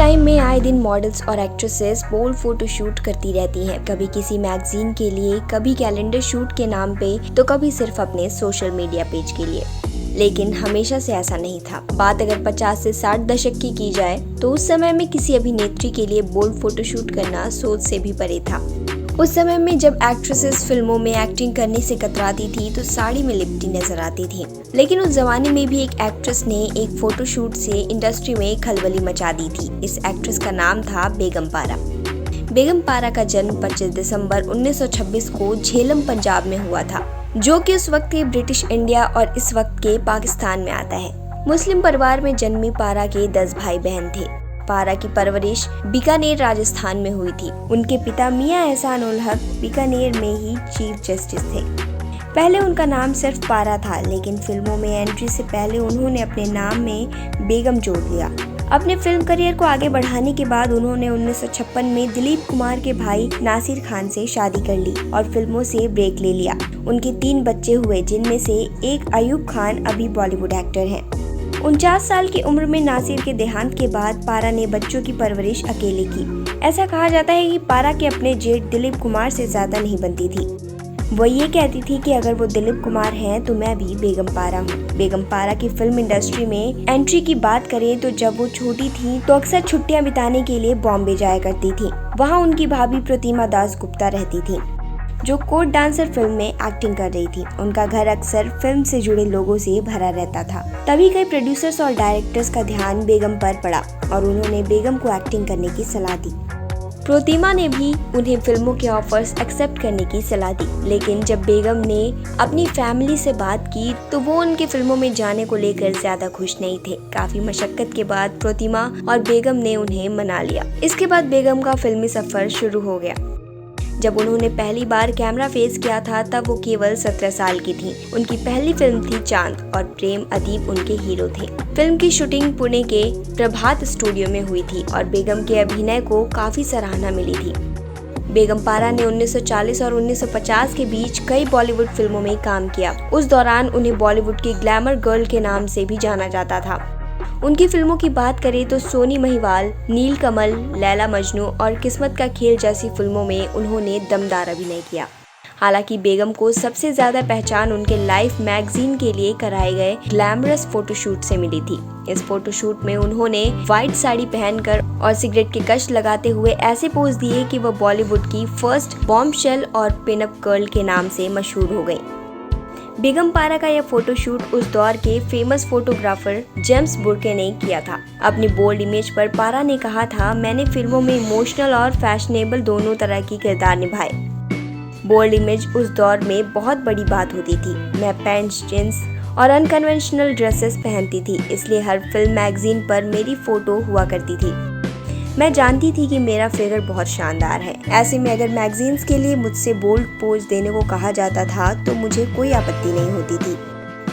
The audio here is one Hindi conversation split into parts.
टाइम में आए दिन मॉडल्स और एक्ट्रेसेस बोल्ड फोटो शूट करती रहती हैं, कभी किसी मैगजीन के लिए, कभी कैलेंडर शूट के नाम पे, तो कभी सिर्फ अपने सोशल मीडिया पेज के लिए। लेकिन हमेशा से ऐसा नहीं था। बात अगर 50 से 60 दशक की जाए तो उस समय में किसी अभिनेत्री के लिए बोल्ड फोटोशूट करना सोच से भी परे था। उस समय में जब एक्ट्रेसेस फिल्मों में एक्टिंग करने से कतराती थी तो साड़ी में लिपटी नजर आती थी। लेकिन उस जमाने में भी एक एक्ट्रेस ने एक फोटोशूट से इंडस्ट्री में खलबली मचा दी थी। इस एक्ट्रेस का नाम था बेगम पारा। बेगम पारा का जन्म 25 दिसंबर 1926 को झेलम पंजाब में हुआ था, जो कि उस वक्त के ब्रिटिश इंडिया और इस वक्त के पाकिस्तान में आता है। मुस्लिम परिवार में जन्मी पारा के 10 भाई बहन थे। पारा की परवरिश बीकानेर राजस्थान में हुई थी। उनके पिता मियां एहसान उल हक बीकानेर में ही चीफ जस्टिस थे। पहले उनका नाम सिर्फ पारा था, लेकिन फिल्मों में एंट्री से पहले उन्होंने अपने नाम में बेगम जोड़ लिया। अपने फिल्म करियर को आगे बढ़ाने के बाद उन्होंने 1956 में दिलीप कुमार के भाई नासिर खान से शादी कर ली और फिल्मों से ब्रेक ले लिया। उनके 3 बच्चे हुए, जिनमें से एक अयूब खान अभी बॉलीवुड एक्टर हैं। 49 साल की उम्र में नासिर के देहांत के बाद पारा ने बच्चों की परवरिश अकेले की। ऐसा कहा जाता है कि पारा के अपने जेठ दिलीप कुमार से ज्यादा नहीं बनती थी। वो ये कहती थी कि अगर वो दिलीप कुमार हैं तो मैं भी बेगम पारा हूँ। बेगम पारा की फिल्म इंडस्ट्री में एंट्री की बात करें तो जब वो छोटी थी तो अक्सर छुट्टियां बिताने के लिए बॉम्बे जाया करती थी। वहाँ उनकी भाभी प्रतिमा दास गुप्ता रहती थी, जो कोर्ट डांसर फिल्म में एक्टिंग कर रही थी। उनका घर अक्सर फिल्म से जुड़े लोगों से भरा रहता था। तभी कई प्रोड्यूसर्स और डायरेक्टर्स का ध्यान बेगम पर पड़ा और उन्होंने बेगम को एक्टिंग करने की सलाह दी। प्रतिमा ने भी उन्हें फिल्मों के ऑफर्स एक्सेप्ट करने की सलाह दी, लेकिन जब बेगम ने अपनी फैमिली से बात की तो वो उनके फिल्मों में जाने को लेकर ज्यादा खुश नहीं थे। काफी मशक्कत के बाद प्रतिमा और बेगम ने उन्हें मना लिया। इसके बाद बेगम का फिल्मी सफर शुरू हो गया। जब उन्होंने पहली बार कैमरा फेस किया था तब वो केवल 17 साल की थी। उनकी पहली फिल्म थी चांद और प्रेम अदीब उनके हीरो थे। फिल्म की शूटिंग पुणे के प्रभात स्टूडियो में हुई थी और बेगम के अभिनय को काफी सराहना मिली थी। बेगम पारा ने 1940 और 1950 के बीच कई बॉलीवुड फिल्मों में काम किया। उस दौरान उन्हें बॉलीवुड की ग्लैमर गर्ल के नाम से भी जाना जाता था। उनकी फिल्मों की बात करें तो सोनी महिवाल, नील कमल, लैला मजनू और किस्मत का खेल जैसी फिल्मों में उन्होंने दमदार अभिनय किया। हालांकि बेगम को सबसे ज्यादा पहचान उनके लाइफ मैगजीन के लिए कराए गए ग्लैमरस फोटोशूट से मिली थी। इस फोटोशूट में उन्होंने व्हाइट साड़ी पहनकर और सिगरेट के कश लगाते हुए ऐसे पोज दिए कि वह बॉलीवुड की फर्स्ट बॉम्बशेल और पिनअप गर्ल के नाम से मशहूर हो गई। बेगम पारा का यह फोटोशूट उस दौर के फेमस फोटोग्राफर जेम्स बुर्के ने किया था। अपनी बोल्ड इमेज पर पारा ने कहा था, मैंने फिल्मों में इमोशनल और फैशनेबल दोनों तरह की किरदार निभाए। बोल्ड इमेज उस दौर में बहुत बड़ी बात होती थी। मैं पैंट्स, जींस और अनकन्वेंशनल ड्रेसेस पहनती थी, इसलिए हर फिल्म मैगजीन पर मेरी फोटो हुआ करती थी। मैं जानती थी कि मेरा फिगर बहुत शानदार है। ऐसे में अगर मैगजीन्स के लिए मुझसे बोल्ड पोज देने को कहा जाता था तो मुझे कोई आपत्ति नहीं होती थी।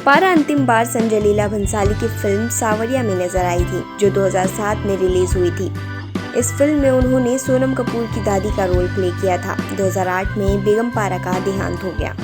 पारा अंतिम बार संजय लीला भंसाली की फिल्म सावरिया में नजर आई थी, जो 2007 में रिलीज हुई थी। इस फिल्म में उन्होंने सोनम कपूर की दादी का रोल प्ले किया था। 2008 में बेगम पारा का देहांत हो गया।